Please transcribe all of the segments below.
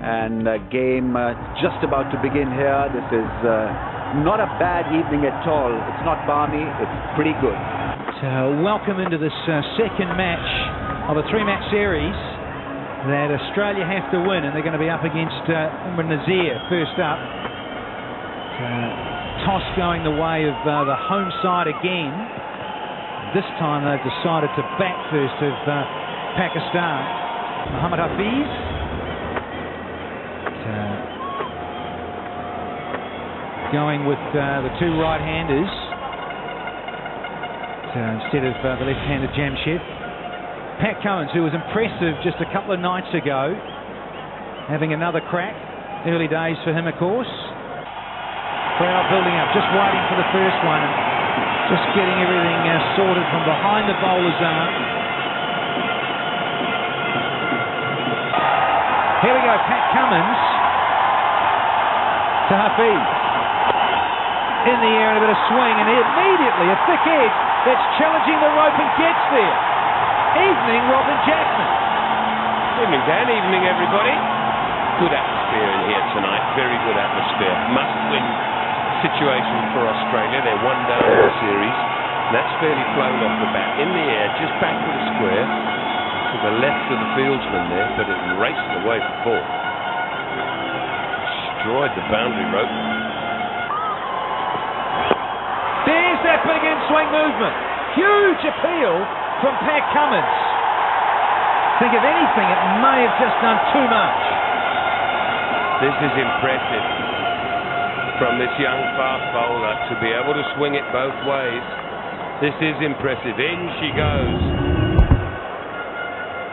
and game just about to begin here. This is not a bad evening at all. It's not balmy, it's pretty good. Welcome into this second match of a three-match series that Australia have to win, and they're going to be up against Umar Nazir first up. Toss going the way of the home side again. This time they've decided to bat first of Pakistan. Mohammad Hafiz. Going with the two right-handers instead of the left-handed Jamshed. Pat Cummins, who was impressive just a couple of nights ago, having another crack. Early days for him, of course. Crowd building up, just waiting for the first one, and just getting everything sorted from behind the bowler's arm. Here we go, Pat Cummins to Hafiz. In the air and a bit of swing, and immediately a thick edge that's challenging the rope and gets there. Evening, Robin Jackman. Evening, Dan. Evening, everybody. Good atmosphere in here tonight. Very good atmosphere. Must-win situation for Australia. They're one down in the series. And that's fairly flown off the bat. In the air, just back to the square. To the left of the fieldsman there, but it raced away for four. Destroyed the boundary rope. There's that big in-swing movement. Huge appeal from Pat Cummins. Think of anything, it may have just done too much. This is impressive from this young fast bowler to be able to swing it both ways. This is impressive. In she goes.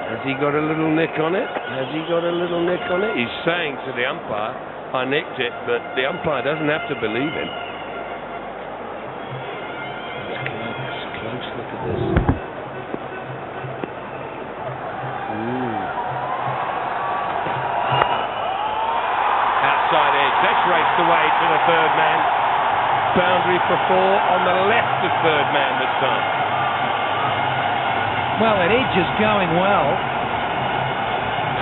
Has he got a little nick on it? Has he got a little nick on it? He's saying to the umpire, I nicked it, but the umpire doesn't have to believe him. Close look at this. Outside edge. That's raced away to the third man. Boundary for four on the left of third man this time. Well, that edge is going well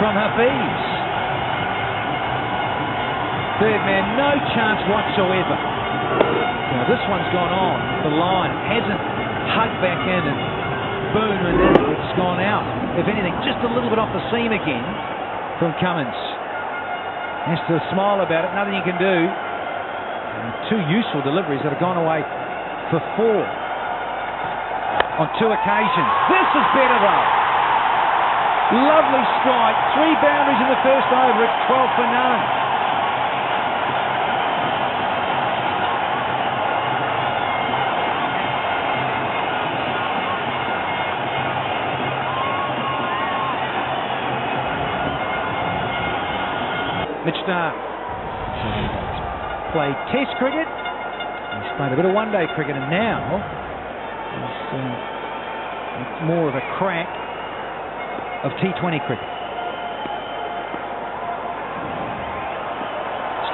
from Hafiz. Third man, no chance whatsoever. Now this one's gone on the line. Hasn't hugged back in, and boom, and then it's gone out. If anything, just a little bit off the seam again from Cummins. Has to smile about it, nothing you can do. And two useful deliveries that have gone away for four on two occasions. This is better though. Lovely strike, three boundaries in the first over, it's 12 for none. Mitch Starc played Test cricket, he's played a bit of one-day cricket, and now he's more of a crack of T20 cricket.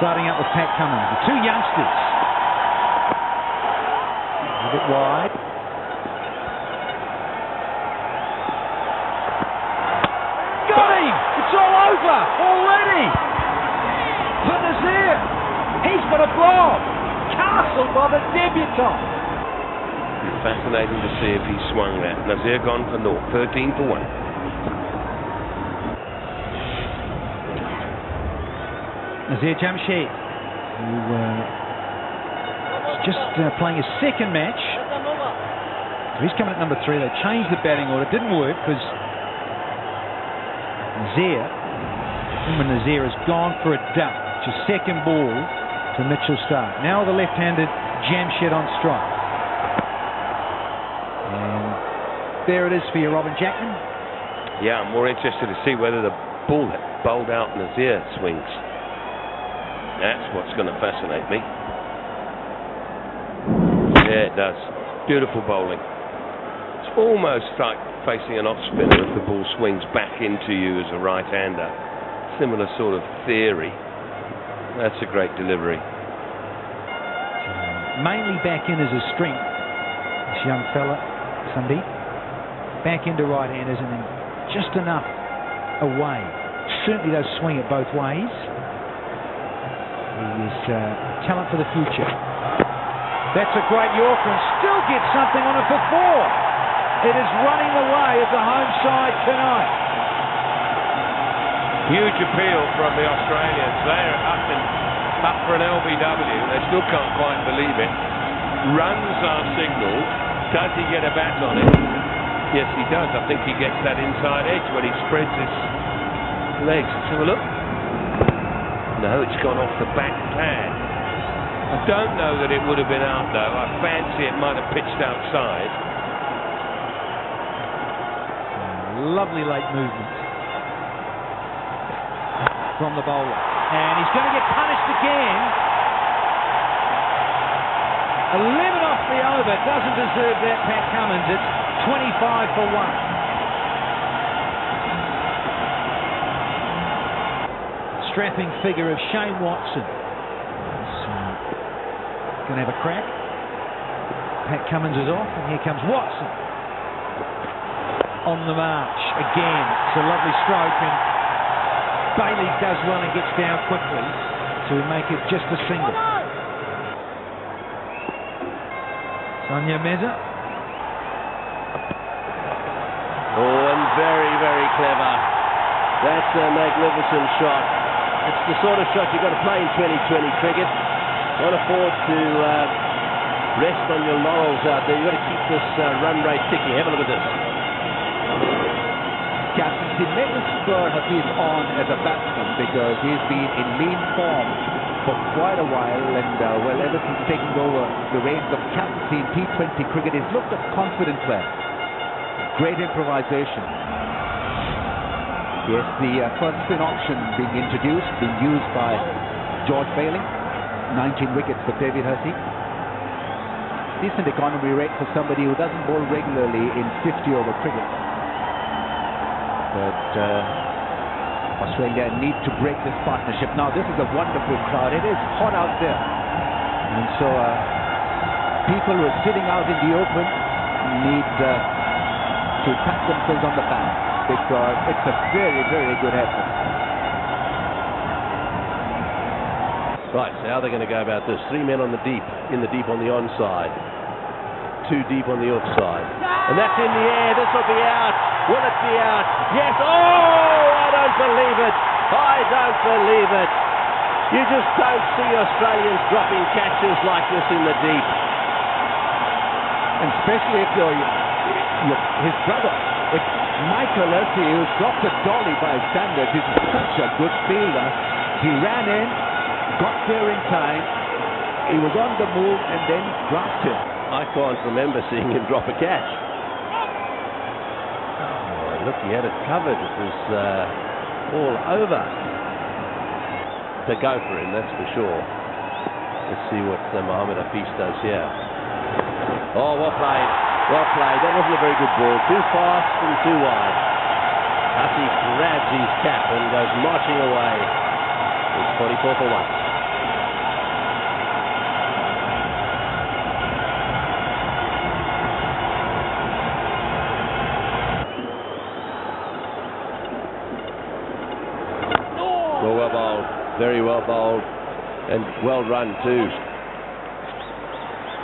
Starting out with Pat Cummins, the two youngsters. A bit wide. Got him! It's all over already! For Nazir, he's got a blob, castled by the debutant. Fascinating to see if he swung that. Nazir gone for naught, 13 for 1. Nazir Jamshed, who is just playing his second match. So he's coming at number 3. They changed the batting order, didn't work because Umar Nazir has gone for a duck. It's his second ball to Mitchell Starc. Now the left-handed Jamshed on strike. And there it is for you, Robin Jackman. Yeah, I'm more interested to see whether the ball that bowled out Nazir swings. That's what's going to fascinate me. Yeah, it does. Beautiful bowling. It's almost like facing an off-spinner if the ball swings back into you as a right-hander. Similar sort of theory. That's a great delivery. Mainly back in as a strength, this young fella, Sandeep. Back into right-handers and then just enough away certainly does swing it both ways. He is talent for the future. That's a great Yorker and still gets something on it for 4. It is running the way of the home side tonight. Huge appeal from the Australians. They're up for an LBW. They still can't quite believe it. Runs are signalled. Does he get a bat on it? Yes, he does. I think he gets that inside edge when he spreads his legs. Let's have a look. No, it's gone off the back pad. I don't know that it would have been out, though. I fancy it might have pitched outside. Lovely late movement from the bowler. And he's going to get punished again. 11 off the over. Doesn't deserve that, Pat Cummins. It's 25 for 1. Strapping figure of Shane Watson. Going to have a crack. Pat Cummins is off, and here comes Watson. On the march again. It's a lovely stroke, and Bailey does well and gets down quickly to make it just a single. Sonia Meza. Oh, and very, very clever. That's a magnificent shot. It's the sort of shot you've got to play in 2020 cricket. Can't afford to rest on your laurels out there. You've got to keep this run rate ticking. Have a look at this. Captaincy never spur Hafiz on as a batsman because he's been in lean form for quite a while, and well, ever since taking over the reins of captaincy in T20 cricket, he's looked a confident player. Great improvisation. Yes, the first spin option being introduced, being used by George Bailey. 19 wickets for David Hussey. Decent economy rate for somebody who doesn't bowl regularly in 50-over cricket. But Australia need to break this partnership. Now, this is a wonderful crowd. It is hot out there. And so people who are sitting out in the open need to pat themselves on the back because it's a very, very good effort. Right, so how are they going to go about this? 3 men on the deep, in the deep on the onside. 2 deep on the offside. And that's in the air. This will be out. Will it be out? Yes. Oh, I don't believe it. I don't believe it. You just don't see Australians dropping catches like this in the deep. And especially if you're his brother. It's Michael Hussey who's dropped a dolly by standards. He's such a good fielder. He ran in, got there in time. He was on the move and then dropped it. I can't remember seeing him drop a catch. Oh, look, he had it covered. It was all over. To go for him, that's for sure. Let's see what Mohamed Hafiz does here. Oh, well played. Well played. That wasn't a very good ball. Too fast and too wide. Hafiz grabs his cap and goes marching away. It's 44 for 1. Well bowled, very well bowled, and well run too.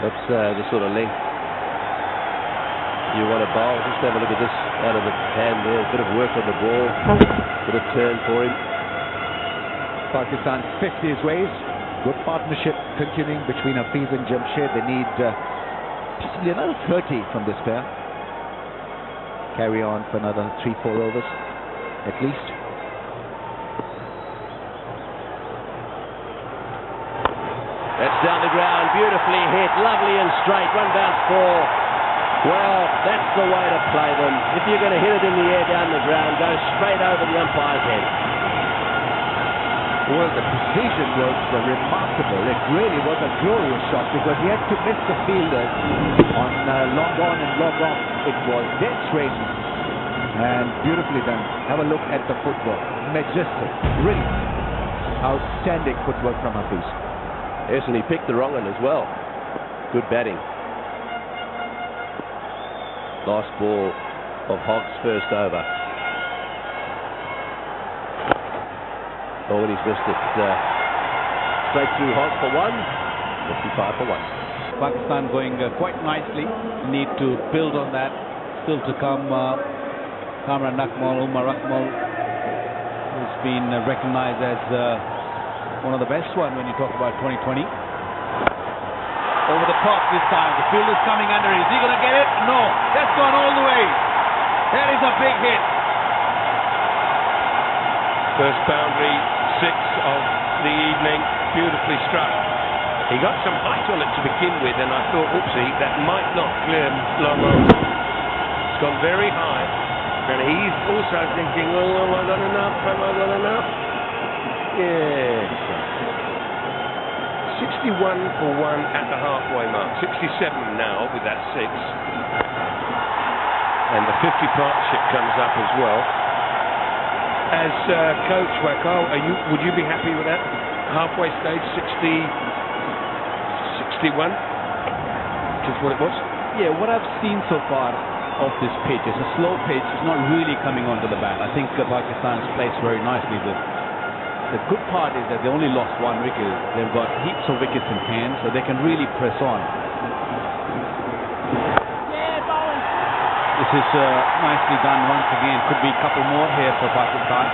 That's the sort of length you want to bowl. Just have a look at this out of the hand there. A bit of work on the ball, bit of turn for him. Pakistan 50 his ways. Good partnership continuing between Hafiz and Jamshed. They need possibly another 30 from this pair. Carry on for another 3-4 overs at least. That's down the ground, beautifully hit, lovely and straight, run bounce ball. Well, that's the way to play them. If you're going to hit it in the air down the ground, go straight over the umpire's head. Well, the precision was remarkable. It really was a glorious shot because he had to miss the fielders on long on and long off. It was dead straight and beautifully done. Have a look at the footwork. Majestic, brilliant, outstanding footwork from Hafiz. Yes, and he picked the wrong one as well. Good batting. Last ball of Hogg's first over. Nobody's missed it. Straight through Hogg for one. 55 for one. Pakistan going quite nicely. Need to build on that. Still to come, Kamran Akmal, Umar Akmal, who's been recognized as one of the best one when you talk about 2020. Over the top this time. The fielder's coming under. Is he going to get it? No. That's gone all the way. That is a big hit. First boundary, 6 of the evening, beautifully struck. He got some height on it to begin with, and I thought, oopsie, that might not clear long on. It's gone very high, and he's also thinking, oh, have I got enough? Have I got enough? Yes. 61 for one at the halfway mark. 67 now with that 6. And the 50 partnership comes up as well. As coach Wakal, would you be happy with that? Halfway stage, 61, which is what it was? Yeah, what I've seen so far of this pitch is a slow pitch. It's not really coming onto the bat. I think Pakistan's placed very nicely. The good part is that they only lost 1 wicket. They've got heaps of wickets in hand, so they can really press on. This is nicely done once again. Could be a couple more here for Pakistan.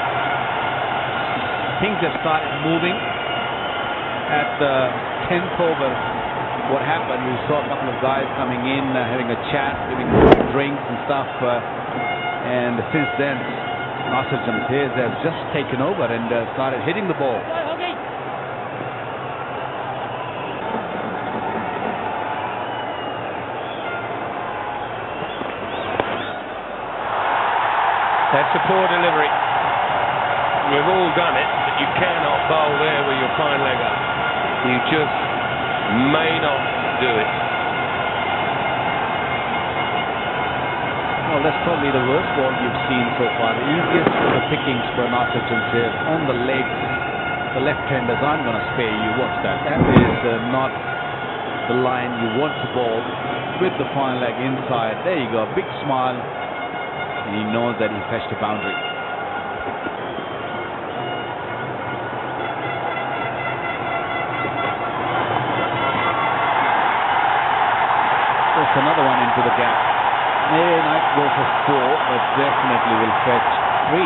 Things have started moving. At the 10th over, what happened, we saw a couple of guys coming in, having a chat, giving drinks and stuff. And since then, Nasir Jamshid has just taken over and started hitting the ball. That's a poor delivery. We've all done it, but you cannot bowl there with your fine leg up. You just may not do it. Well, that's probably the worst ball you've seen so far. The easiest of the pickings for Nasir Jamshid on the legs. The left-handers aren't going to spare you. Watch that. That is not the line you want to bowl with the fine leg inside. There you go. Big smile. And he knows that he fetched a boundary. That's another one into the gap. May not go for 4, but definitely will fetch 3.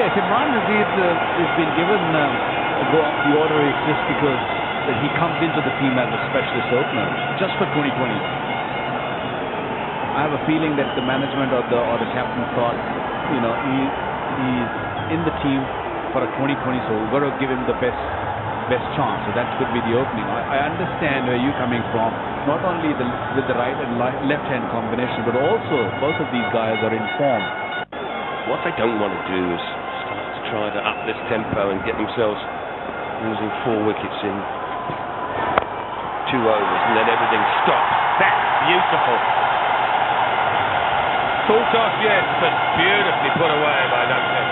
Yes, Imran Nazir has been given a go up the order is just because that he comes into the team as a specialist opener, just for 2020. I have a feeling that the management or the captain thought, you know, he's in the team for a 2020, so we've got to give him the best chance. So that could be the opening. I understand where you're coming from. Not only with the right and left hand combination, but also both of these guys are in form. What they don't want to do is start to try to up this tempo and get themselves losing 4 wickets in 2 overs, and then everything stops. That's beautiful. Full toss, yes, but beautifully put away by Duncan.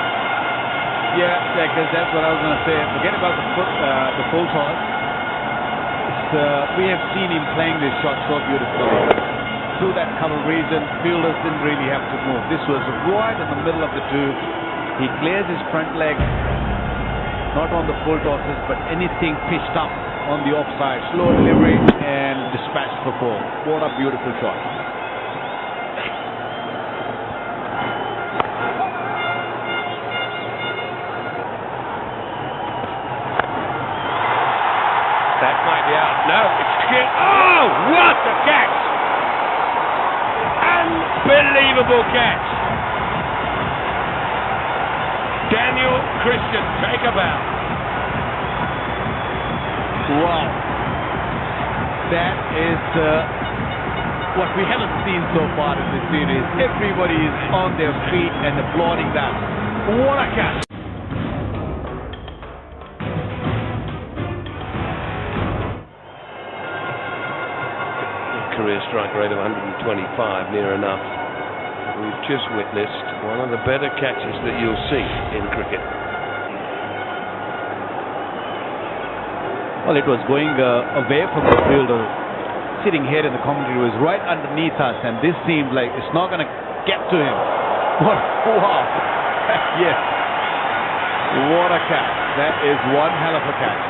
Yeah, because that's what I was going to say. Forget about the full toss. We have seen him playing this shot so beautifully. Through that cover region, fielders didn't really have to move. This was right in the middle of the 2. He clears his front leg, not on the full tosses, but anything pitched up on the offside. Slow delivery and dispatched for 4. What a beautiful shot. That might be out. No, it's clear. Oh, what a catch! Unbelievable catch. Daniel Christian, take a bow. Wow. That is what we haven't seen so far in this series. Everybody is on their feet and applauding that. What a catch. Career strike rate of 125, near enough. We've just witnessed one of the better catches that you'll see in cricket. Well, it was going away from the fielder. Sitting here in the commentary was right underneath us, and this seemed like it's not going to get to him. Wow. Yes. What a catch. That is one hell of a catch.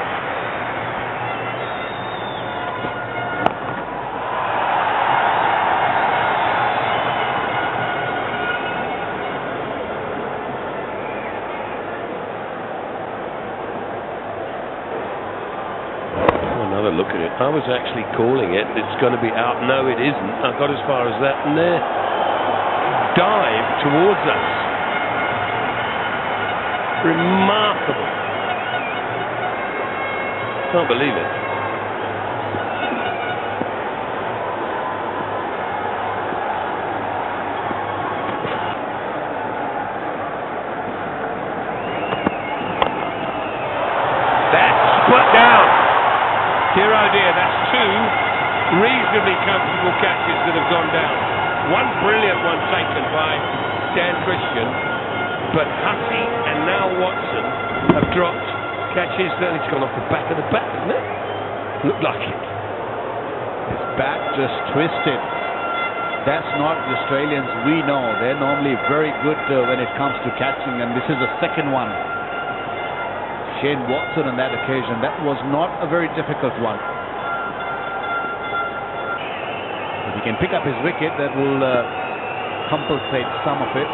Another look at it. I was actually calling it. It's going to be out. No, it isn't. I got as far as that, and there. Dive towards us. Remarkable. Can't believe it. That's put down. Dear oh dear, that's two reasonably comfortable catches that have gone down. One brilliant one taken by Dan Christian, but Hussey and now Watson have dropped catches that it's gone off the back of the bat, isn't it? Looked like it. His bat just twisted. That's not the Australians we know. They're normally very good when it comes to catching, and this is the second one. Shane Watson on that occasion, that was not a very difficult one. If he can pick up his wicket, that will compensate some of it.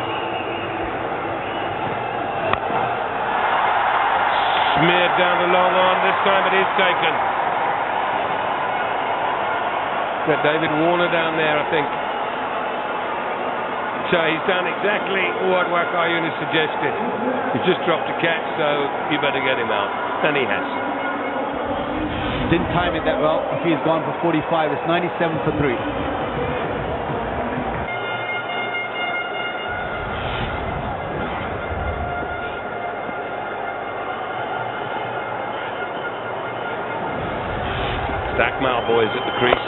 Smeared down the long on. This time it is taken. Got David Warner down there, I think. So he's done exactly what Waqar Younis suggested. He's just dropped a catch, so you better get him out. And he has. Didn't time it that well. If he's gone for 45, it's 97 for 3. Stackmar boys at the crease.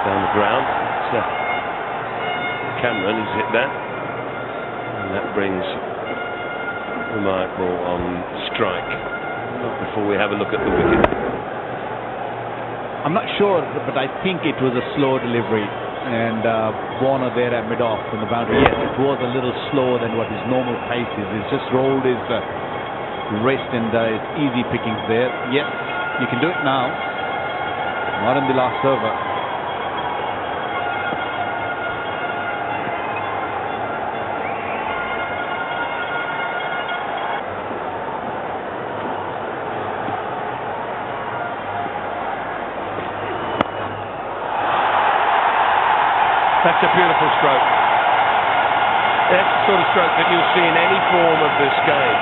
Down the ground. So Cameron has hit that. And that brings Remarkable on strike. Not before we have a look at the wicket. I'm not sure, but I think it was a slow delivery. And Warner there at mid-off in the boundary. Yes, it was a little slower than what his normal pace is. He's just rolled his wrist and his easy pickings there. Yes, you can do it now. Not in the last over. That's a beautiful stroke. That's the sort of stroke that you'll see in any form of this game.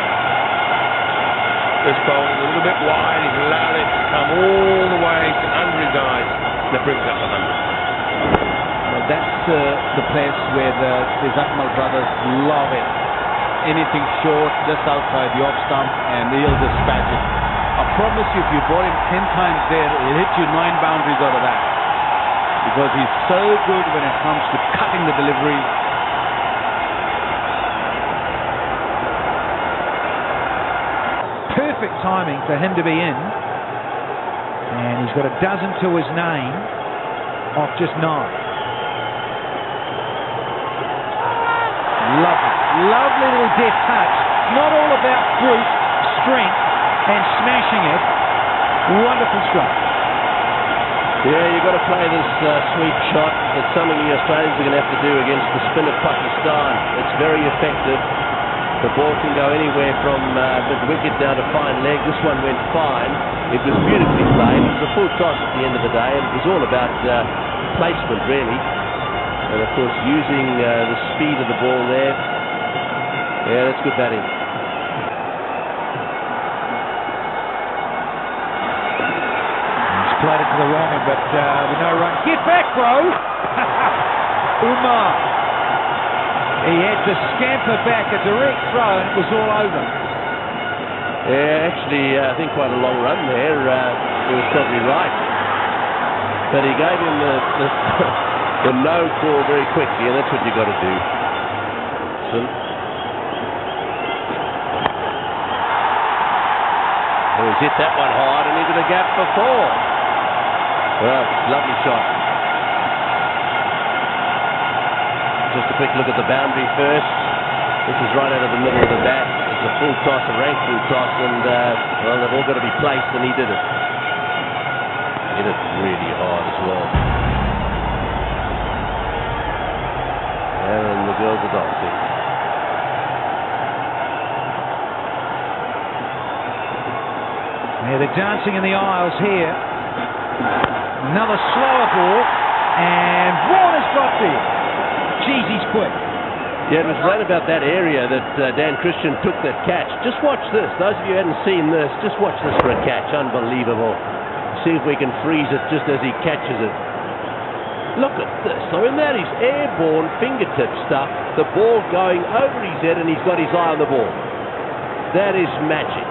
This ball is a little bit wide. He's allowed it to come all the way to under his eyes. That brings up 100. Well, that's the place where the Zakmal brothers love it. Anything short, just outside the off stump, and he'll dispatch it. I promise you, if you ball him 10 times there, he'll hit you 9 boundaries out of that. Because he's so good when it comes to cutting the delivery. Perfect timing for him to be in. And he's got a dozen to his name off just 9. Lovely. Lovely little deft touch. Not all about brute strength and smashing it. Wonderful stroke. Yeah, you've got to play this sweep shot. It's something the Australians are going to have to do against the spin of Pakistan. It's very effective. The ball can go anywhere from mid-wicket down to fine leg. This one went fine. It was beautifully played. It was a full toss at the end of the day, and it was all about placement, really. And, of course, using the speed of the ball there. Yeah, that's good batting. Played it to the wrong end, but with no run. Get back, bro! Umar. He had to scamper back, a direct throw, and it was all over. Yeah, actually, I think quite a long run there. He was probably right. But he gave him the no call very quickly, and that's what you've got to do. So, he's hit that one hard and into the gap for 4. Well, lovely shot. Just a quick look at the boundary first. This is right out of the middle of the bat. It's a full toss, a rank full toss, and well, they've all got to be placed, and he did it. Hit it really hard as well. And the girls are dancing. Yeah, they're dancing in the aisles here. Another slower ball, and Warner's got there. Jeez, he's quick. Yeah, it was right about that area that Dan Christian took that catch. Just watch this. Those of you who hadn't seen this, just watch this for a catch. Unbelievable. See if we can freeze it just as he catches it. Look at this. I mean, that is airborne fingertip stuff. The ball going over his head, and he's got his eye on the ball. That is magic.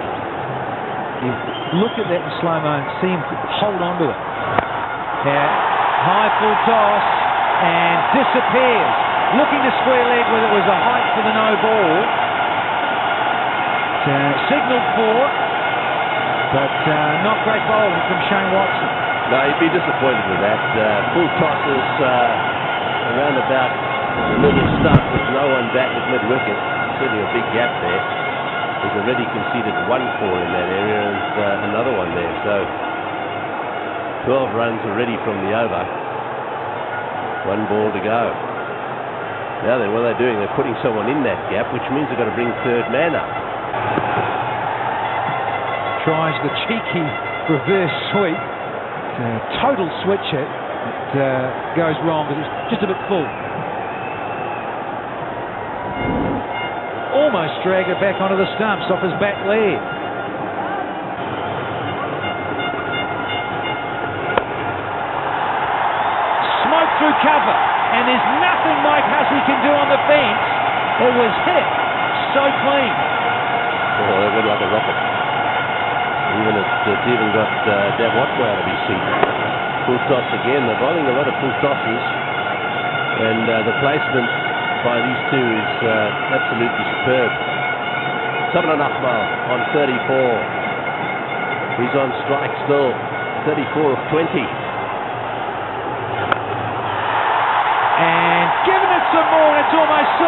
You look at that in slow-mo and see him hold on to it. Yeah, high full toss, and disappears. Looking to square leg whether it was a height for the no ball. Signalled for, but not great bowling from Shane Watson. No, he'd be disappointed with that. Full tosses around about the middle stump with no one back at mid-wicket. Certainly a big gap there. He's already conceded 1 4 in that area and another one there. So 12 runs already from the over. 1 ball to go. Now then, what are they doing? They're putting someone in that gap, which means they've got to bring third man up. Tries the cheeky reverse sweep. Total switch hit. It goes wrong because it's just a bit full. Almost dragged it back onto the stumps off his back leg. Smoke through cover. And there's nothing Mike Hussey can do on the fence. It was hit so clean. Oh, they went like a rocket. It's even got Dave Watwell out of his seat. Full toss again. They're bowling a lot of full tosses. And the placement by these two is absolutely superb. Sabran Akmal on 34. He's on strike still. 34 of 20. And giving it some more, and it's almost 6.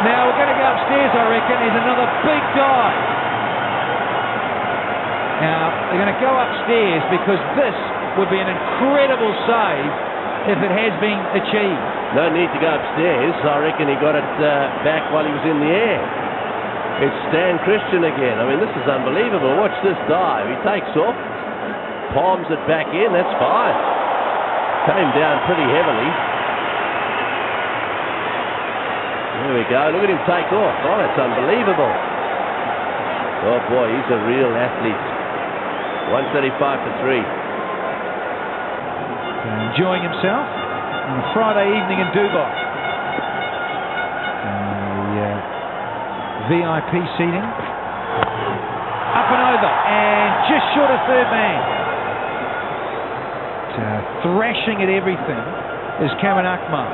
Now we're going to go upstairs, I reckon. There's another big dive. Now they're going to go upstairs because this would be an incredible save if it has been achieved. No need to go upstairs. I reckon he got it back while he was in the air. It's Dan Christian again. I mean, this is unbelievable. Watch this dive. He takes off, palms it back in. That's fine. Came down pretty heavily. There we go. Look at him take off. Oh, that's unbelievable. Oh, boy, he's a real athlete. 135 for 3. Enjoying himself on a Friday evening in Dubai. VIP seating. Up and over, and just short of third man. Thrashing at everything is Cameron Akmal.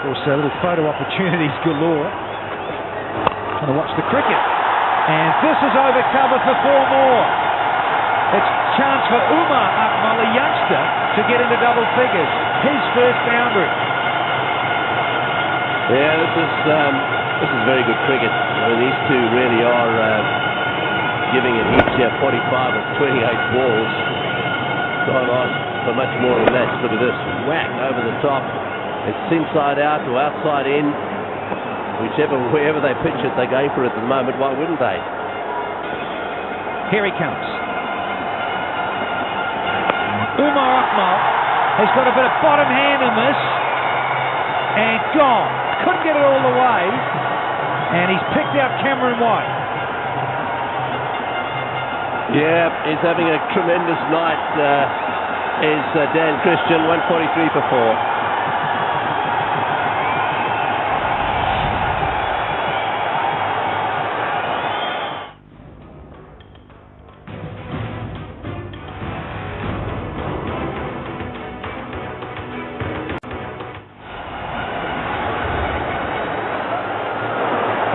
Also, little photo opportunities galore. Going to watch the cricket. And this is over cover for 4 more. It's chance for Umar Akmal, a youngster, to get into double figures. His first boundary. Yeah, this is very good cricket. I mean, these two really are giving it each 45 of 28 balls. Can't ask for much more than that. Look at this. Whack over the top. It's inside out or outside in. Wherever they pitch it, they're going for it at the moment. Why wouldn't they? Here he comes. Umar Akmal has got a bit of bottom hand in this. And gone. Couldn't get it all the way. And he's picked out Cameron White. Yeah, he's having a tremendous night. Is Dan Christian, 143 for 4.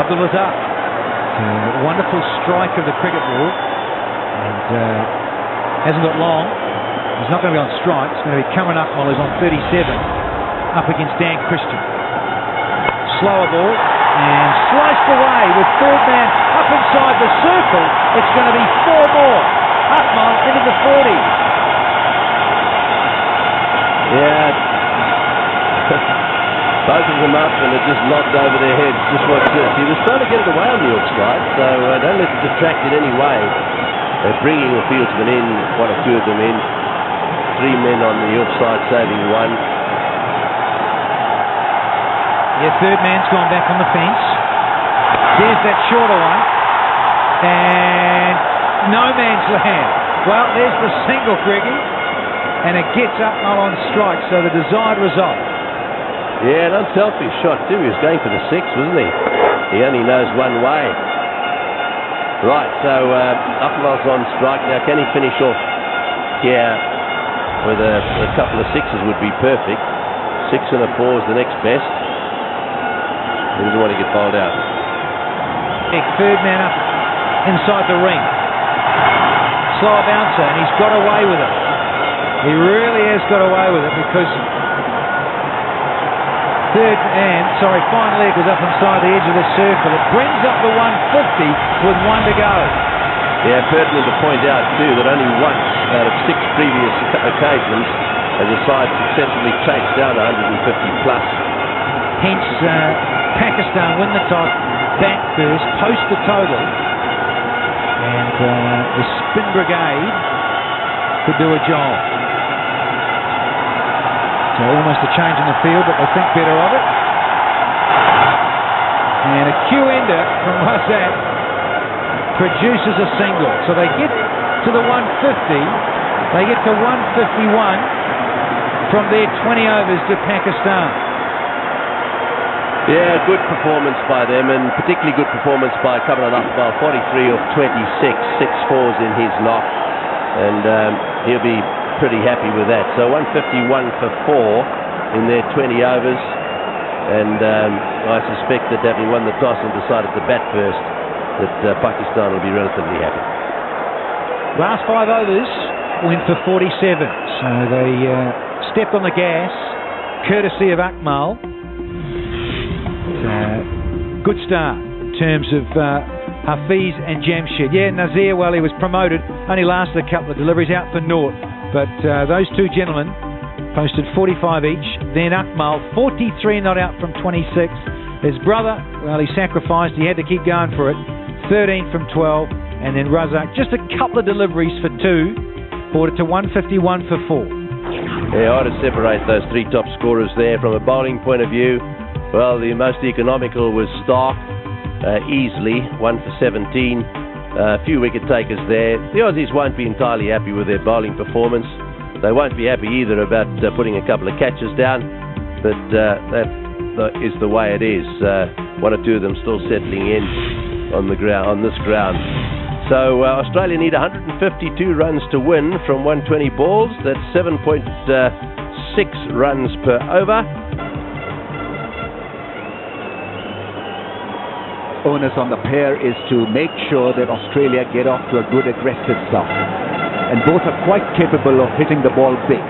Abdul Razak. Wonderful strike of the cricket ball. And hasn't got long. He's not going to be on strike. It's going to be Cameron Akmal, who's on 37. up against Dan Christian. Slower ball and sliced away with third man up inside the circle. It's going to be 4 more. Akmal into the 40. Yeah. Both of them up, and it just lobbed over their heads. Just watch this. He was trying to get it away on the offside, so don't let it detract in any way. They're bringing the fieldsmen in, 1 or 2 of them in. 3 men on the offside, saving 1. Yeah, third man's gone back on the fence. There's that shorter one. And no man's land. Well, there's the single, Greggy. And it gets Akmal on strike, so the desired result. Yeah, an unselfish shot too. He was going for the 6, wasn't he? He only knows one way. Right, so Akmal's on strike. Now, can he finish off here with a couple of 6s would be perfect. 6 and a 4 is the next best. He doesn't want to get bowled out. Third man up inside the ring. Slower bouncer, and he's got away with it. He really has got away with it because final leg was up inside the edge of the circle. It brings up the 150 with 1 to go. Yeah, pertinent to point out too that only once out of 6 previous occasions has a side successfully chased down 150 plus. Hence, Pakistan win the toss, back first, post the total, and the spin brigade could do a job. So almost a change in the field, but they think better of it. And a Q-ender from Razak produces a single. So they get to the 150, they get to 151 from their 20 overs to Pakistan. Yeah, good performance by them, and particularly good performance by Kamran Akmal, 43 of 26, 6 4s in his lot, and he'll be pretty happy with that. So 151 for 4 in their 20 overs, and I suspect that having won the toss and decided to bat first, that Pakistan will be relatively happy. Last 5 overs went for 47, so they stepped on the gas, courtesy of Akmal. Good start in terms of Hafiz and Jamshed. Yeah, Nazir, well, he was promoted, only lasted a couple of deliveries, out for naught. But those 2 gentlemen posted 45 each. Then Akmal, 43 not out from 26. His brother, well, he sacrificed. He had to keep going for it. 13 from 12. And then Razak, just a couple of deliveries for 2. Brought it to 151 for 4. Yeah, hard to separate those 3 top scorers there. From a bowling point of view, well, the most economical was Stark, easily, 1 for 17. A few wicket takers there. The Aussies won't be entirely happy with their bowling performance. They won't be happy either about putting a couple of catches down, but that is the way it is. 1 or 2 of them still settling in on the ground, on this ground. So Australia need 152 runs to win from 120 balls. That's 7.6 runs per over. Onus on the pair is to make sure that Australia get off to a good aggressive start. And both are quite capable of hitting the ball big.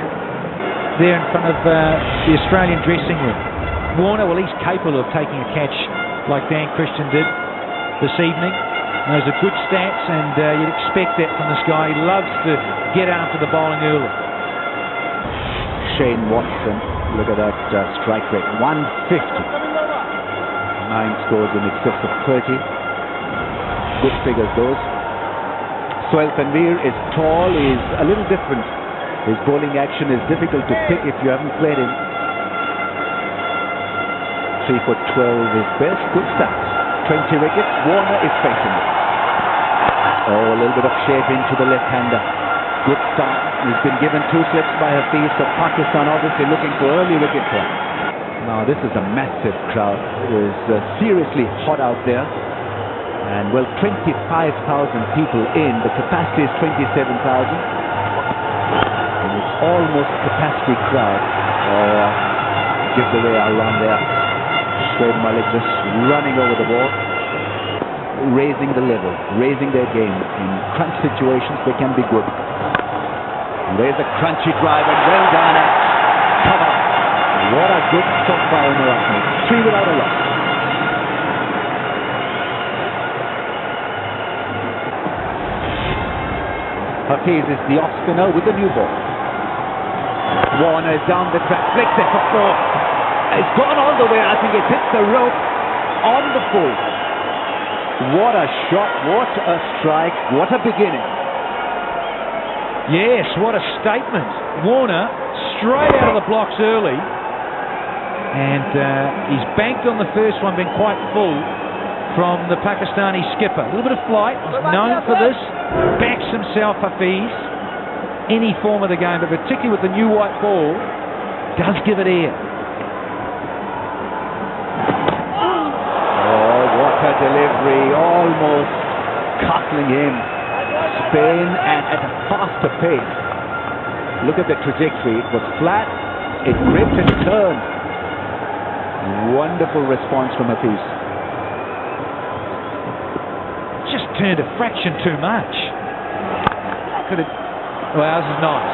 There in front of the Australian dressing room. Warner, well, he's capable of taking a catch like Dan Christian did this evening. Those are good stats, and you'd expect that from this guy. He loves to get after the bowling early. Shane Watson, look at that strike rate, 150. 9 scores in excess of 30. Good figures those. Sohail Tanvir is tall, is a little different. His bowling action is difficult to pick if you haven't played him. 3 foot 12 is best. Good start. 20 wickets. Warner is facing it. Oh, a little bit of shape into the left-hander. Good start. He's been given 2 slips by Hafiz, so Pakistan obviously looking for early wicket play. Now this is a massive crowd. It is seriously hot out there. And well, 25,000 people in. The capacity is 27,000. And it's almost capacity crowd. Give the way around there. Shoaib Malik just running over the ball. Raising the level. Raising their game. In crunch situations they can be good. And there's a crunchy drive, and well done at cover. What a good stop by Umar Ahmed. 3 without a loss. Hafiz is the off spinner with the new ball. Warner is down the track, flicks it for 4. It's gone all the way. I think it hits the rope on the full. What a shot, what a strike, what a beginning. Yes, what a statement. Warner straight out of the blocks early, and he's banked on the first one, been quite full from the Pakistani skipper. A little bit of flight, he's known for this, backs himself Hafiz, any form of the game, but particularly with the new white ball, does give it air. Oh, what a delivery, almost cutting him. Spain and at a faster pace. Look at the trajectory. It was flat, it gripped and turned. Wonderful response from Hafiz. Just turned a fraction too much. Well, ours is nice.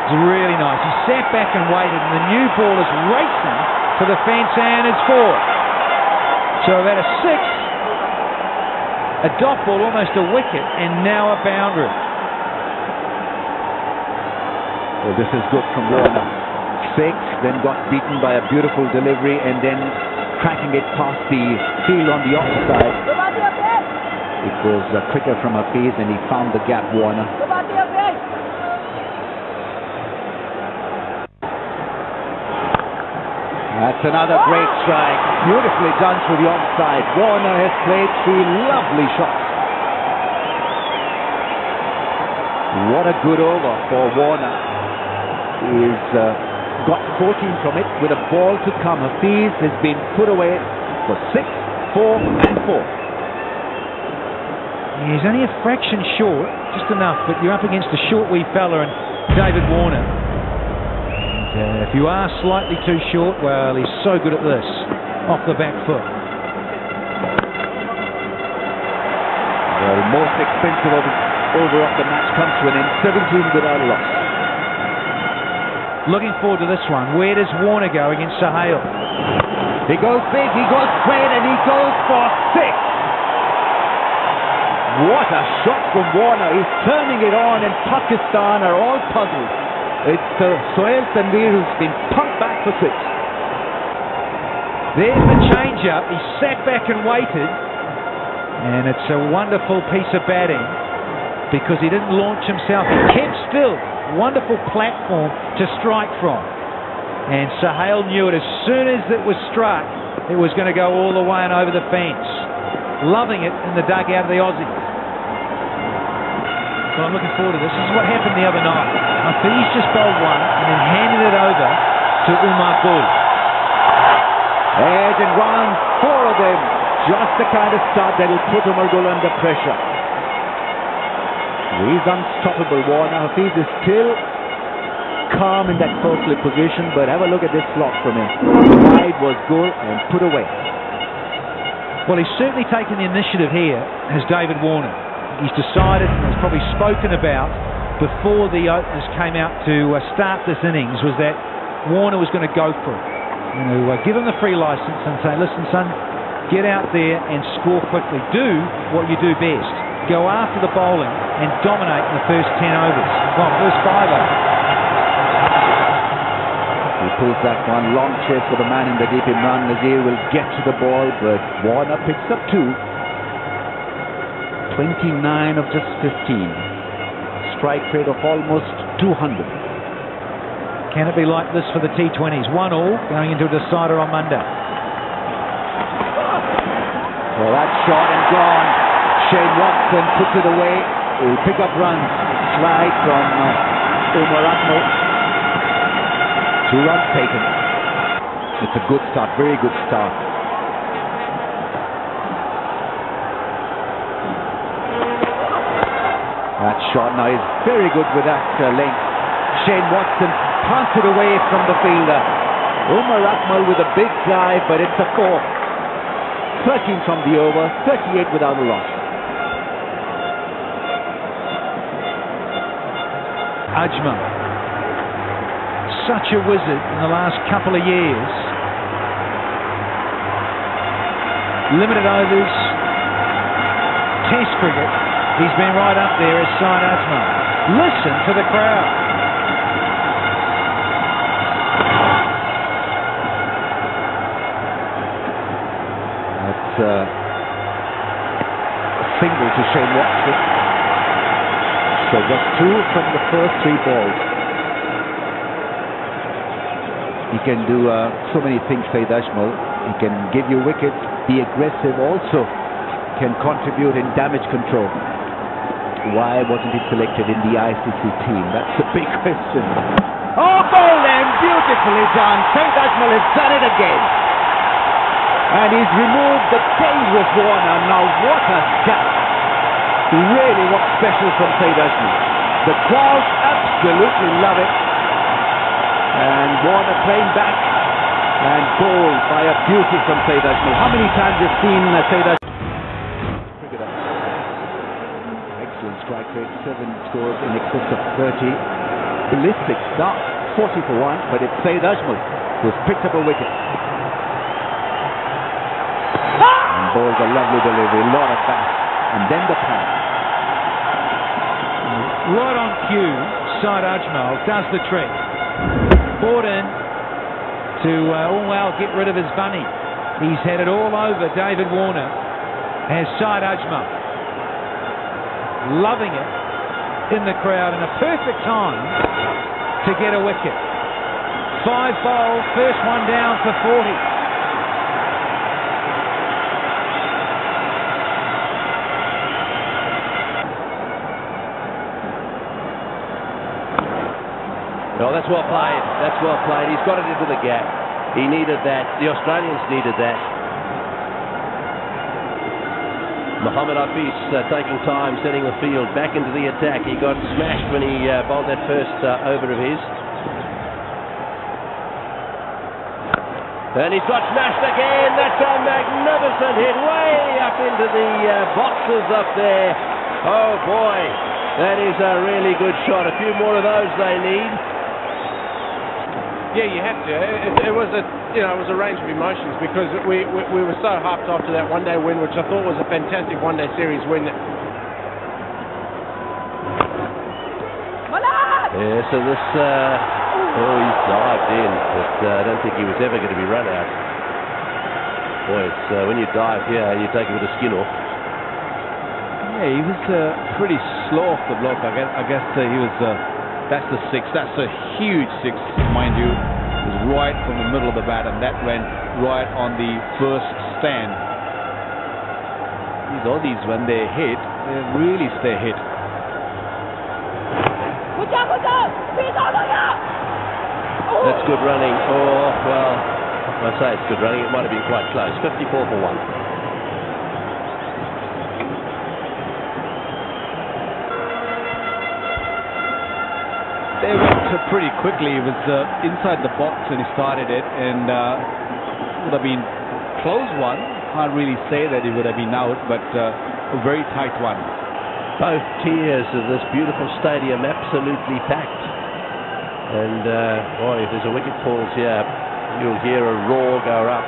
It's really nice. He sat back and waited, and the new ball is racing to the fence, and it's 4. So we've had a 6. A dot ball, almost a wicket, and now a boundary. Well, this is good from Warner. 6, then got beaten by a beautiful delivery, and then cracking it past the field on the offside. It was quicker from Hafiz, and he found the gap, Warner. That's another great strike. Beautifully done through the offside. Warner has played 3 lovely shots. What a good over for Warner. He's got 14 from it with a ball to come. Hafiz has been put away for 6, 4 and 4. He's only a fraction short, just enough, but you're up against a short wee fella and David Warner. If you are slightly too short, well, he's so good at this, off the back foot. The most expensive over of the match comes to an end, 17 without a loss. Looking forward to this one. Where does Warner go against Sohail? He goes big, he goes straight, and he goes for 6. What a shot from Warner. He's turning it on, and Pakistan are all puzzled. It's Sohail Tanvir who's been pumped back for 6. There's the change-up. He sat back and waited, and it's a wonderful piece of batting because he didn't launch himself. He kept still. Wonderful platform to strike from. And Sohail knew it as soon as it was struck, it was going to go all the way and over the fence. Loving it in the dugout of the Aussies. So I'm looking forward to this. This is what happened the other night. Hafiz just bowled one and then handed it over to Umar Gul. Edge and runs, 4 of them. Just the kind of start that will put Umar Gul under pressure. He's unstoppable, Warner. Hafiz is still calm in that first slip position, but have a look at this slot from him. Wide was Gul and put away. Well, he's certainly taken the initiative here, has David Warner. He's decided, and has probably spoken about before the openers came out to start this innings, was that Warner was going to go for it. Give him the free license and say, listen, son, get out there and score quickly. Do what you do best. Go after the bowling and dominate in the first 10 overs. Well, first 5 overs. He pulls that one, long chase for the man in the deep. Imran Nazir will get to the ball, but Warner picks up 2. 29 of just 15. Strike rate of almost 200. Can it be like this for the T20s? 1-1 going into a decider on Monday. Well, that shot and gone. Shane Watson puts it away. He'll pick up runs. Slide from Umar Ahmed. 2 runs taken. It's a good start, very good start. That shot now is very good with that length. Shane Watson passed it away from the fielder. Umar Ahmed with a big drive, but it's a 4. 13 from the over, 38 without a loss. Ajmal such a wizard in the last couple of years. Limited overs, Test cricket. He's been right up there as Syed Ajmal. Listen to the crowd. That's a single to Shane Watson. So just 2 from the first 3 balls. He can do so many things, Syed Ajmal. He can give you wickets, be aggressive, also can contribute in damage control. Why wasn't he selected in the ICC team? That's a big question. Oh, Bowling, beautifully done. Syed Ajmal has done it again. And he's removed the dangerous Warner. Now what a shot. Really what's special from Syed Ajmal. The crowd absolutely love it. And Warner playing back and bowled by a beauty from Syed Ajmal. How many times have you seen Syed Ajmal? Excellent strike rate, 7 scores in excess of 30. Ballistic start, 40 for 1, but it's Syed Ajmal who's picked up a wicket. And bowled a lovely delivery, a lot of bat, and then the pass. Right on cue, Syed Ajmal does the trick. Brought in to, get rid of his bunny. He's had it all over David Warner. Has Syed Ajmal. Loving it in the crowd, and a perfect time to get a wicket. 5 bowled, first one down for 40. Well, that's well played. That's well played. He's got it into the gap. He needed that. The Australians needed that. Mohammad Hafiz taking time, setting the field back into the attack. He got smashed when he bowled that first over of his. And he's got smashed again. That's a magnificent hit way up into the boxes up there. Oh boy, that is a really good shot. A few more of those they need. Yeah, you have to. It was a range of emotions because we were so hyped after that one-day win, which I thought was a fantastic one-day series win. Yeah, so this, he's dived in, but I don't think he was ever going to be run out. Boy, it's, when you dive here, you take a bit of skin off. Yeah, he was pretty slow off the block. I guess he was. That's the 6. That's a huge 6, mind you. It was right from the middle of the bat, and that went right on the first stand. These Aussies, when they hit, they really stay hit. That's good running. Oh, well, I say it's good running. It might have been quite close. 54 for 1. They went pretty quickly. It was inside the box when he started it, and it would have been close one. Can't really say that it would have been out, but a very tight one. Both tiers of this beautiful stadium absolutely packed. And boy, if there's a wicket falls here, you'll hear a roar go up.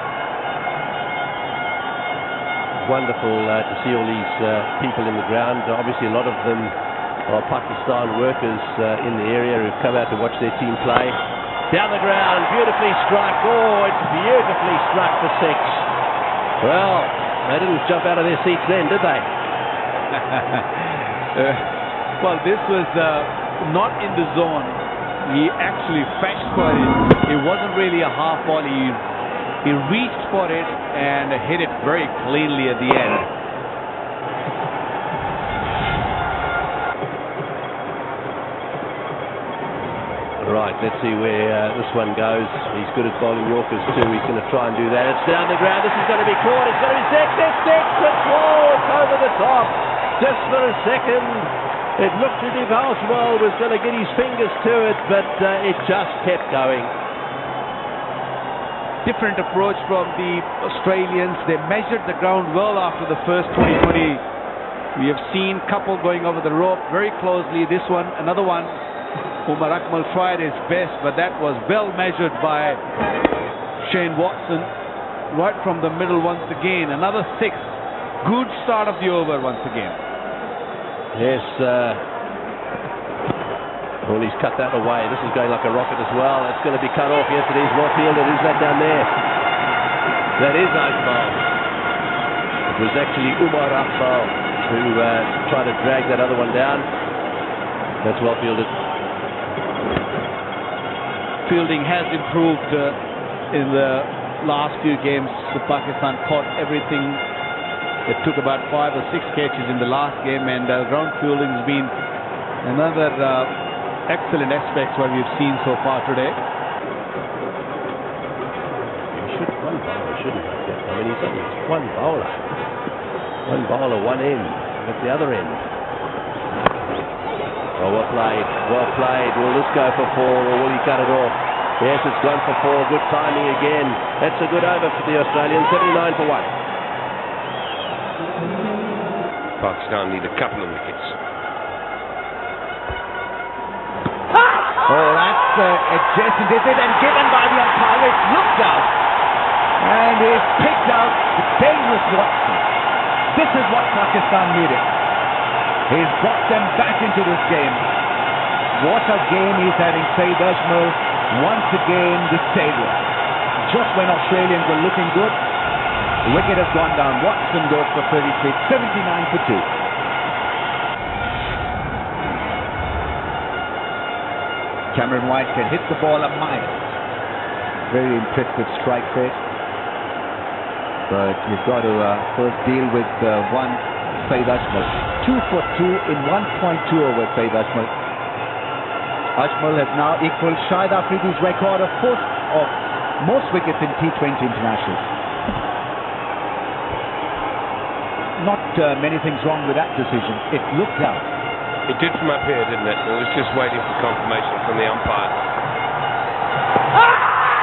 Wonderful to see all these people in the ground. Obviously, a lot of them are Pakistan workers in the area who've come out to watch their team play. Down the ground, beautifully struck. Oh, it's beautifully struck for 6. Well, they didn't jump out of their seats then, did they? Well, this was not in the zone. He actually fetched for it. It wasn't really a half ball. He reached for it and hit it very cleanly at the end. Right, let's see where this one goes. He's good at bowling Yorkers too. He's going to try and do that. It's down the ground. This is going to be caught. It's going to be 6. It's whoa, it's over the top. Just for a second, it looked as if Housewell was going to get his fingers to it, but it just kept going. Different approach from the Australians. They measured the ground well after the first 20-20. We have seen couple going over the rope very closely. This one, another one. Umar Akmal tried his best, but that was well measured by Shane Watson. Right from the middle once again. Another 6. Good start of the over once again. Yes, well, he's cut that away. This is going like a rocket as well. It's going to be cut off. Yes, it is. Well fielded. Is that down there? That is Akmal. It was actually Umar Akmal who tried to drag that other one down. That's well fielded. Fielding has improved in the last few games. Pakistan caught everything. It took about 5 or 6 catches in the last game, and ground fielding has been another excellent aspect what we've seen so far today. One bowler shouldn't have it. I mean, he's only one bowler. One bowler, one end, at the other end. Oh, well played, well played. Will this go for 4 or will he cut it off? Yes, it's gone for 4. Good timing again. That's a good over for the Australians. 79 for 1. Pakistan need a couple of wickets. Oh, that's adjacent, is it? And given by the umpire, it's looked out. And it's picked out the dangerous Watson. This is what Pakistan needed. He's brought them back into this game. What a game he's having, Saeed Ajmal. Once again, the savior. Just when Australians were looking good, the wicket has gone down. Watson goes for 33, 79 for 2. Cameron White can hit the ball a mile. Very impressive strike rate. But you've got to first deal with one Saeed Ajmal. 2 for 2 in 1.2 over Saeed Ajmal. Ajmal has now equaled Shahid Afridi's record of most wickets in T20 internationals. Not many things wrong with that decision. It looked out. It did from up here, didn't it? It was just waiting for confirmation from the umpire.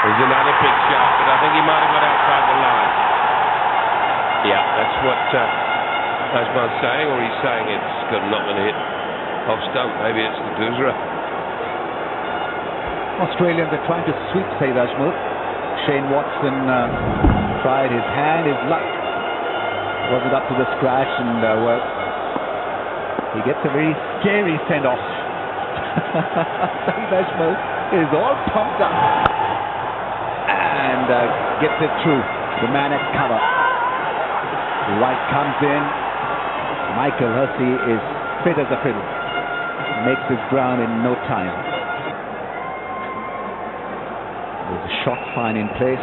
There's another big shot, but I think he might have got outside the line. Yeah, that's what Ajmal's saying, or he's saying it's not going to hit off stump. Maybe it's the Doosra. Australians are trying to sweep Saeed Ajmal. Shane Watson tried his hand, his luck wasn't up to the scratch, and well, he gets a very scary send-off. Saeed Ajmal is all pumped up and gets it through. The man at cover. White comes in. Michael Hussey is fit as a fiddle. Makes his ground in no time. There's a shot fine in place.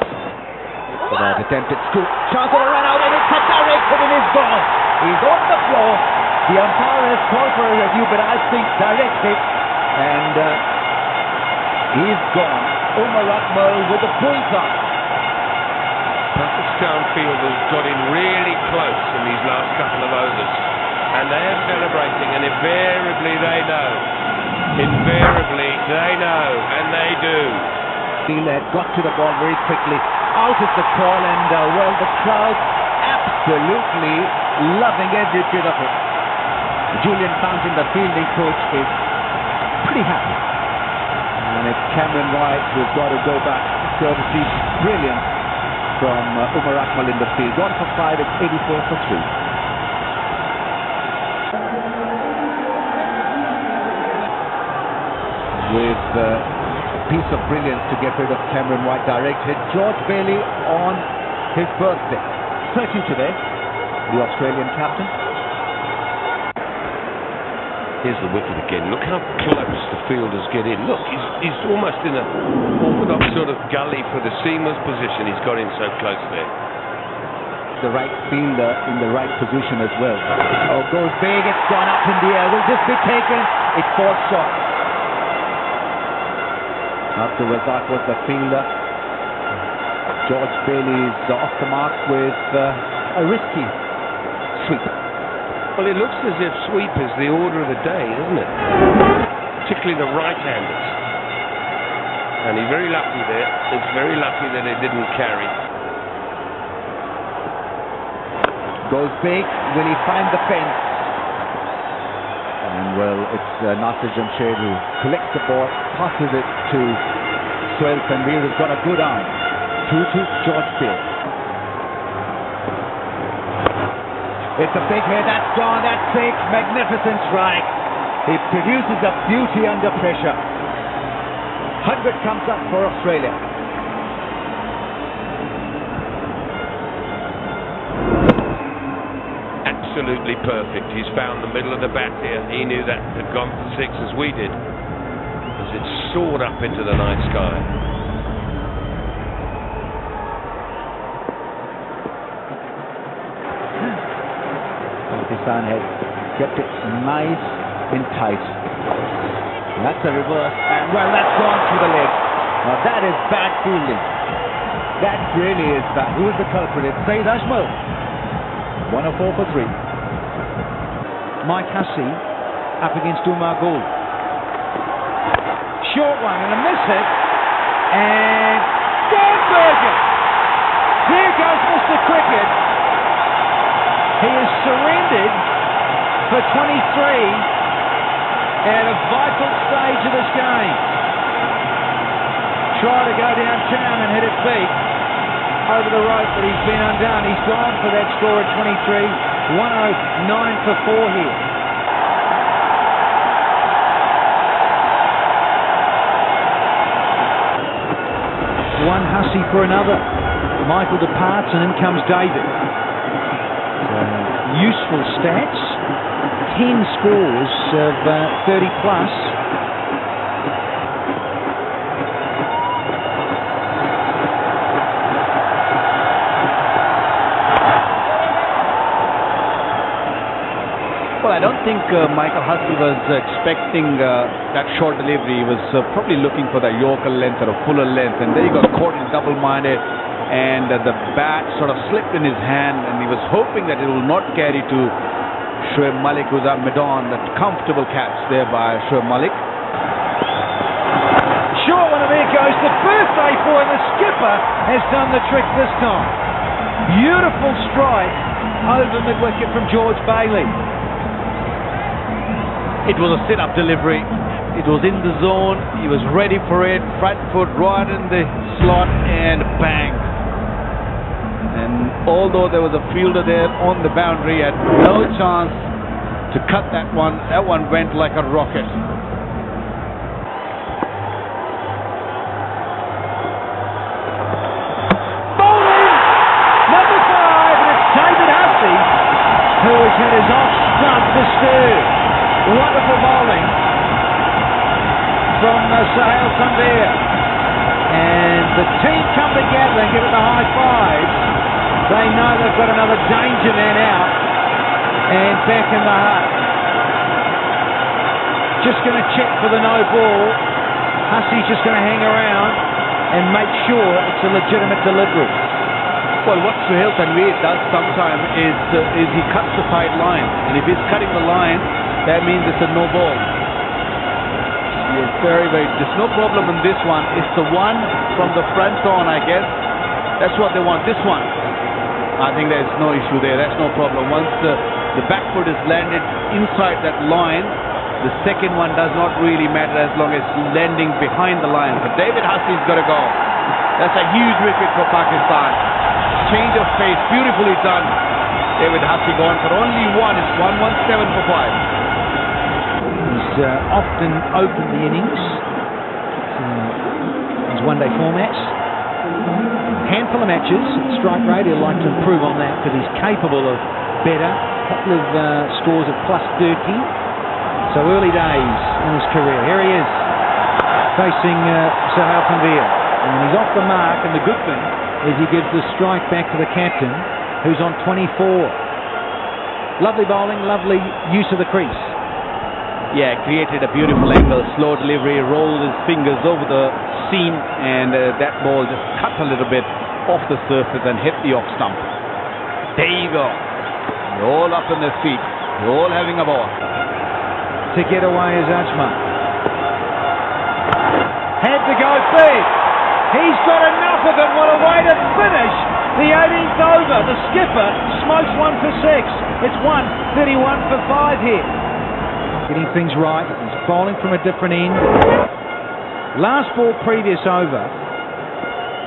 For that attempted scoop. Chance of a run out, and it's a direct hit in his ball. He's on the floor. The umpire has called for a review, but I think direct hit. And he's gone. Umar Akmal with a bullseye. Pakistan fielders got in really close in these last couple of overs, and they are celebrating, and invariably they know. Invariably they know, and they do. Had got to the ball very quickly. Out is the call, and well, the crowd absolutely loving every bit of it. Julian Fountain, the fielding coach, is pretty happy. And it's Cameron White who's got to go back, courtesy brilliant from Umar Akmal in the field. 1 for 5, it's 84 for 3. With piece of brilliance to get rid of Cameron White. Direct hit. George Bailey on his birthday. 30 today, the Australian captain. Here's the wicket again. Look how close the fielders get in. Look, he's almost in a orthodox sort of gully for the seamer's position. He's got in so close there. The right fielder in the right position as well. Oh, goes big. It's gone up in the air. Will this be taken? It falls short. Abdul Razak was the fielder. George Bailey's off the mark with a risky sweep. Well, it looks as if sweep is the order of the day, doesn't it? Particularly the right-handers. And he's very lucky there. It's very lucky that it didn't carry. Goes big. Will he find the fence? And well, it's Nasir Jamshed who collects the ball, passes it to Sohail Tanveer, who's got a good arm. 2 to George Peel. It's a big hit, that's gone, that's 6, magnificent strike. It produces a beauty under pressure. 100 comes up for Australia. Absolutely perfect. He's found the middle of the bat here. He knew that had gone for 6 as we did, as it soared up into the night sky. Pakistan has kept it nice and tight. And that's a reverse, and well, that's gone through the leg. Now that is bad fielding. That really is bad. Who is the culprit? It's Saeed Ajmal. 104 for 3. Mike Hussey up against Umar Gul. Short one and a miss hit. And Goldberger. Here goes Mr. Cricket. He has surrendered for 23 at a vital stage of this game. Try to go downtown and hit it big over the rope, but he's been undone. He's gone for that score at 23. 109 for 4 here. One Hussey for another. Michael departs and in comes David. Useful stats. 10 scores of 30 plus. Well, I don't think Michael Hussey was expecting that short delivery. He was probably looking for the Yorker length or a fuller length, and then he got caught in double-minded, and the bat sort of slipped in his hand, and he was hoping that it will not carry to Shoaib Malik, who's at mid-on. That comfortable catch there by Shoaib Malik. Short one, and there goes the birthday boy. The skipper has done the trick this time. Beautiful strike over mid-wicket from George Bailey. It was a sit-up delivery. It was in the zone. He was ready for it. Front foot right in the slot, and bang. And although there was a fielder there on the boundary, had no chance to cut that one. That one went like a rocket. Bowling! Number 5, and it's David Hussey, who has had his off stump disturbed. Wonderful bowling from Sohail Tanveer. And the team come together and give it the high fives. They know they've got another danger man out and back in the hut. Just going to check for the no ball. Hussey's just going to hang around and make sure it's a legitimate delivery. Well, what Sohail Tanveer does sometimes is he cuts the side line. And if he's cutting the line, that means it's a no ball. Yes, very, there's no problem in this one. It's the one from the front on, I guess. That's what they want. This one, I think there's no issue there. That's no problem. Once the back foot is landed inside that line, the second one does not really matter as long as landing behind the line. But David Hussey's got to go. That's a huge wicket for Pakistan. Change of pace, beautifully done. David Hussey gone for only one. It's 117 for 5. He's often opened the innings. His one-day formats. Handful of matches at strike rate. He'll like to improve on that because he's capable of better. A couple of scores of plus 30. So early days in his career. Here he is facing Sohail Tanveer. And he's off the mark, and the good thing is he gives the strike back to the captain, who's on 24. Lovely bowling, lovely use of the crease. Yeah, created a beautiful angle, slow delivery, rolled his fingers over the seam, and that ball just cut a little bit off the surface and hit the off stump. There you go. They're all up on their feet. They're all having a ball. To get away is Ajmal. Had to go big. He's got enough of it. What a way to finish the 18th over. The skipper smokes 1 for 6. It's 131 for 5 here. getting things right. He's bowling from a different end. Last ball previous over,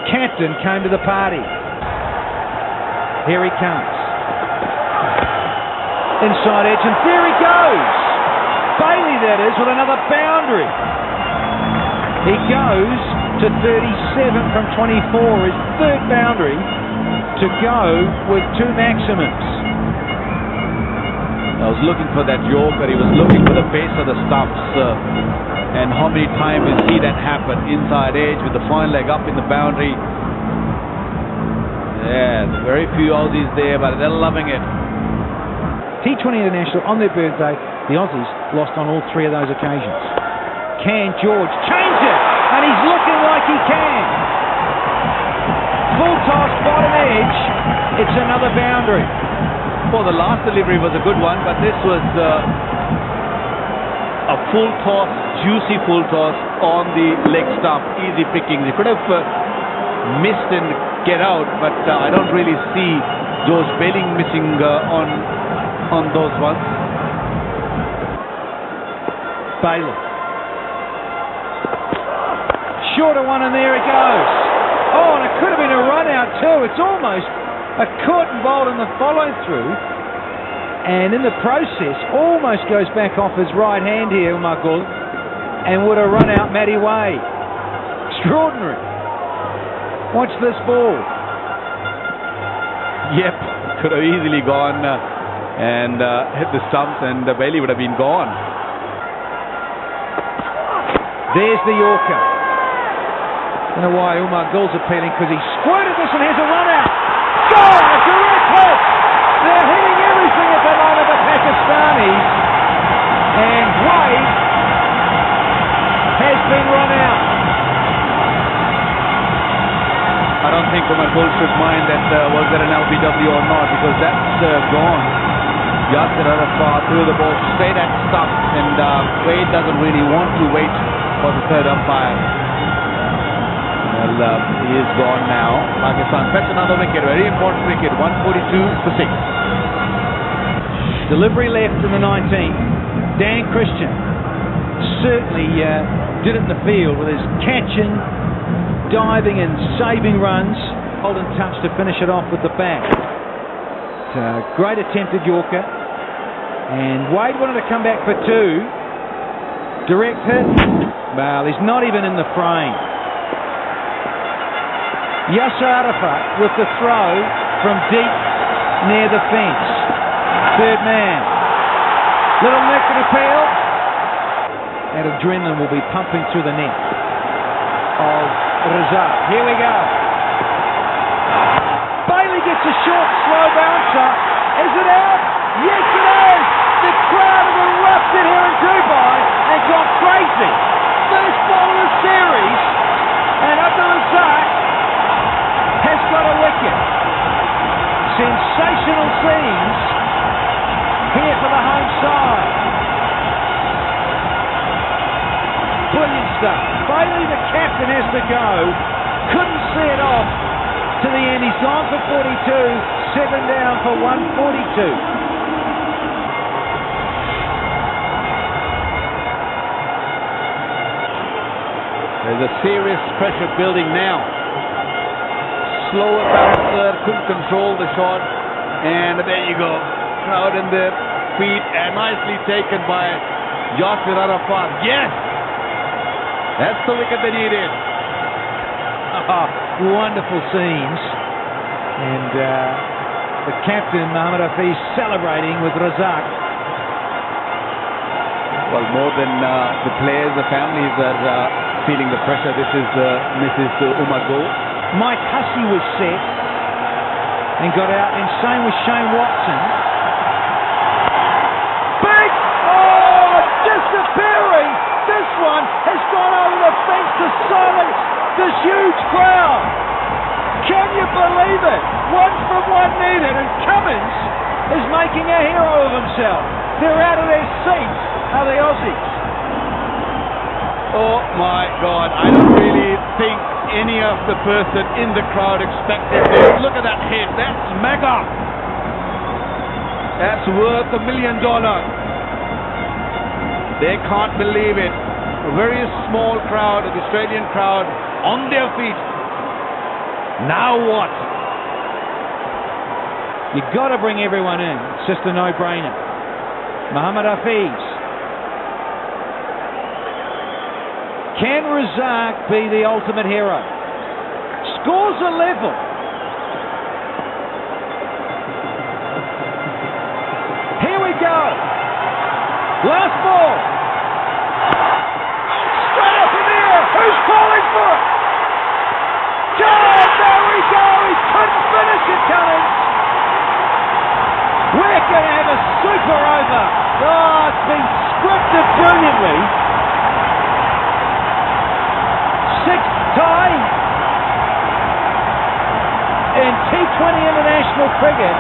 captain came to the party. Here he comes. Inside edge, and there he goes. Bailey, that is, with another boundary. He goes to 37 from 24, his third boundary to go with 2 maximums. I was looking for that Yorker. He was looking for the base of the stumps. And how many times we see that happen? Inside edge with the fine leg up in the boundary. Yeah, very few Aussies there, but they're loving it. T20 International on their birthday, the Aussies lost on all 3 of those occasions. Can George change it? And he's looking like he can. Full toss, bottom edge. It's another boundary. Well, the last delivery was a good one, but this was a full toss, juicy full toss on the leg stump. Easy pickings. He could have missed and get out, but I don't really see George Belling missing on those ones. Bailey. Shorter one, and there it goes. Oh, and it could have been a run out too. It's almost a caught and bowled in the follow through, and in the process almost goes back off his right hand here, Umar Gul, and would have run out Matty Way. Extraordinary. Watch this ball. Yep, could have easily gone and hit the stumps, and Bailey would have been gone. There's the Yorker. I don't know why Umar Gul's appealing, because he squirted this and has a run out. Goal! A direct hit! They're hitting everything at the moment, the Pakistanis. And Wade has been run out. I don't think Umar Gul should mind that was there an LBW or not, because that's gone. Yasir Arafat threw the ball straight at stump, and Wade doesn't really want to wait for the third umpire. Well, he is gone now. Pakistan fetch another wicket, very important wicket, 142 for 6. Delivery left in the 19th. Dan Christian certainly did it in the field with his catching, diving and saving runs. Golden touch to finish it off with the bat. Great attempted Yorker. And Wade wanted to come back for 2. Direct hit. Well, he's not even in the frame. Yasir Arafat with the throw from deep near the fence. Third man. Little nick and appeal. And adrenaline will be pumping through the neck of Razak. Here we go. Bailey gets a short, slow bouncer. Is it out? Yes, it is. The crowd have erupted here in Dubai and gone crazy. First ball of the series. And Abdul Razak has got a wicket. Sensational scenes here for the home side. Brilliant stuff. Bailey, the captain, has to go. Couldn't see it off to the end. He's gone for 42, 7 down for 142. There's a serious pressure building now. Slower bouncer, couldn't control the shot, and there you go. Crowd in their feet, and nicely taken by Yasir Arafat. Yes! That's the wicket they needed. Wonderful scenes. And the captain, Mohammad Hafiz, celebrating with Razak. Well, more than the players, the families are feeling the pressure. This is Mrs. Umar Gul. Mike Hussey was set and got out, and same with Shane Watson. Big! Oh, disappearing! This one has gone over the fence to silence this huge crowd. Can you believe it? 1 from 1 needed, and Cummins is making a hero of himself. They're out of their seats, are the Aussies. Oh my God, I don't really think any of the person in the crowd expected this. Look at that hit, that's mega. That's worth $1 million. They can't believe it. A very small crowd, the Australian crowd, on their feet. Now what? You've got to bring everyone in. It's just a no-brainer. Mohamed Hafeez. Can Razak be the ultimate hero? Scores a level. Here we go. Last ball. Straight up in the air. Who's calling for it? John, there we go. He couldn't finish it, Cummins. We're going to have a super over. Oh, it's been scripted brilliantly. Sixth tie in T20 international cricket.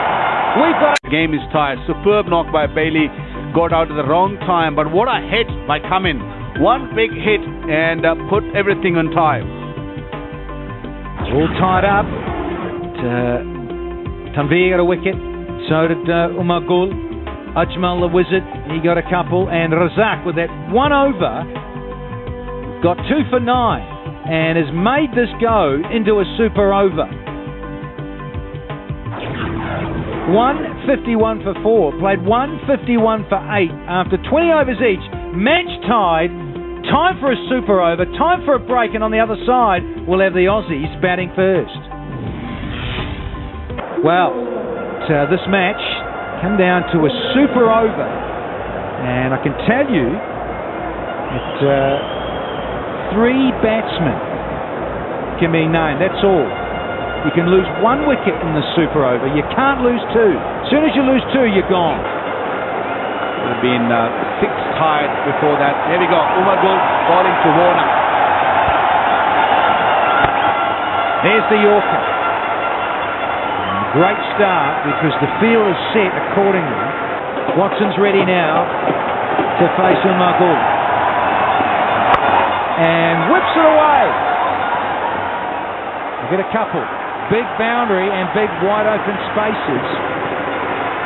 We've got. The game is tied. Superb knock by Bailey. Got out at the wrong time, but what a hit by Cummins. One big hit and put everything on time. All tied up. Tanveer got a wicket. So did Umar Gul. Ajmal the Wizard, he got a couple. And Razak with that one over got 2 for 9 and has made this go into a super over. 151 for 4, played 151 for 8 after 20 overs each. Match tied. Time for a super over, time for a break, and on the other side we'll have the Aussies batting first. Well, this match come down to a super over, and I can tell you that 3 batsmen can be named, that's all. You can lose 1 wicket in the super over, you can't lose 2. As soon as you lose 2, you're gone. There have been 6 tied before that. Here we go. Umar Gul bowling to Warner. There's the Yorker. Great start because the field is set accordingly. Watson's ready now to face Umar Gul. And whips it away. We get a couple. Big boundary and big wide open spaces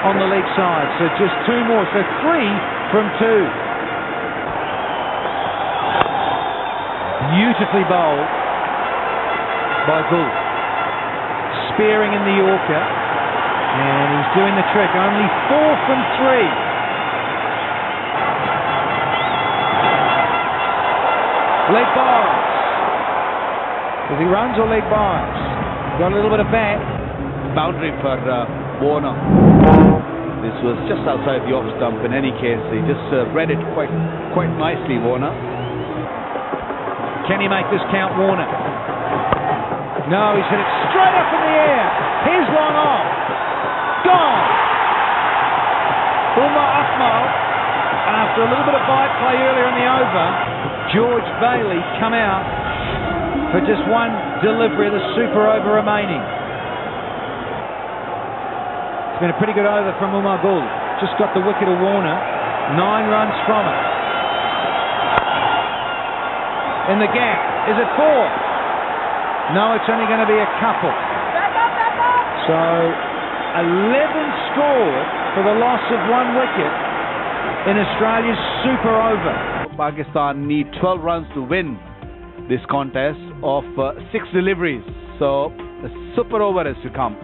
on the leg side. So just 2 more. So 3 from 2. Beautifully bowled by Gul. Spearing in the Yorker. And he's doing the trick. Only 4 from 3. Leg byes. Does he runs or leg byes? Got a little bit of bat. Boundary for Warner. This was just outside the off stump. In any case, he just read it quite nicely, Warner. Can he make this count, Warner? No, he's hit it straight up in the air. Here's one off. Gone. Umar Akmal, after a little bit of bite play earlier in the over, George Bailey come out for just 1 delivery of the super over remaining. It's been a pretty good over from Umar Gul. Just got the wicket of Warner. 9 runs from it. In the gap. Is it 4? No, it's only going to be a couple. So 11 scored for the loss of 1 wicket in Australia's super over. Pakistan need 12 runs to win this contest of 6 deliveries. So the super over is to come.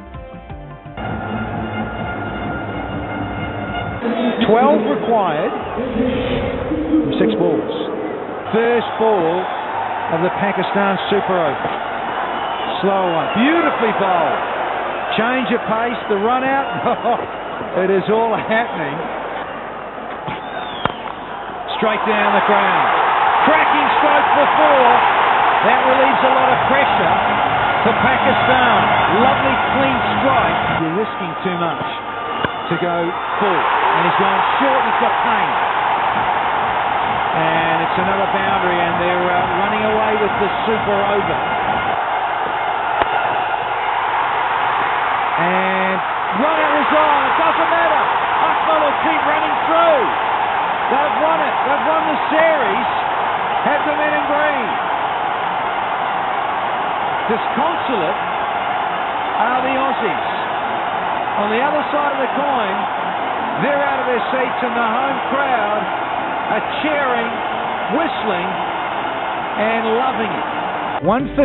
12 required from 6 balls. First ball of the Pakistan super over. Slow one. Beautifully bowled. Change of pace. The run out. It is all happening. Straight down the ground. Cracking stroke for 4. That relieves a lot of pressure for Pakistan. Lovely clean strike. You're risking too much to go full. And he's gone short. He's got pain. And it's another boundary, and they're running away with the super over. And run out is on. It doesn't matter. Akmal will keep running through. They've won it. They've won the series. Have the men in green. Disconsolate are the Aussies. On the other side of the coin, they're out of their seats, and the home crowd are cheering, whistling, and loving it. 150.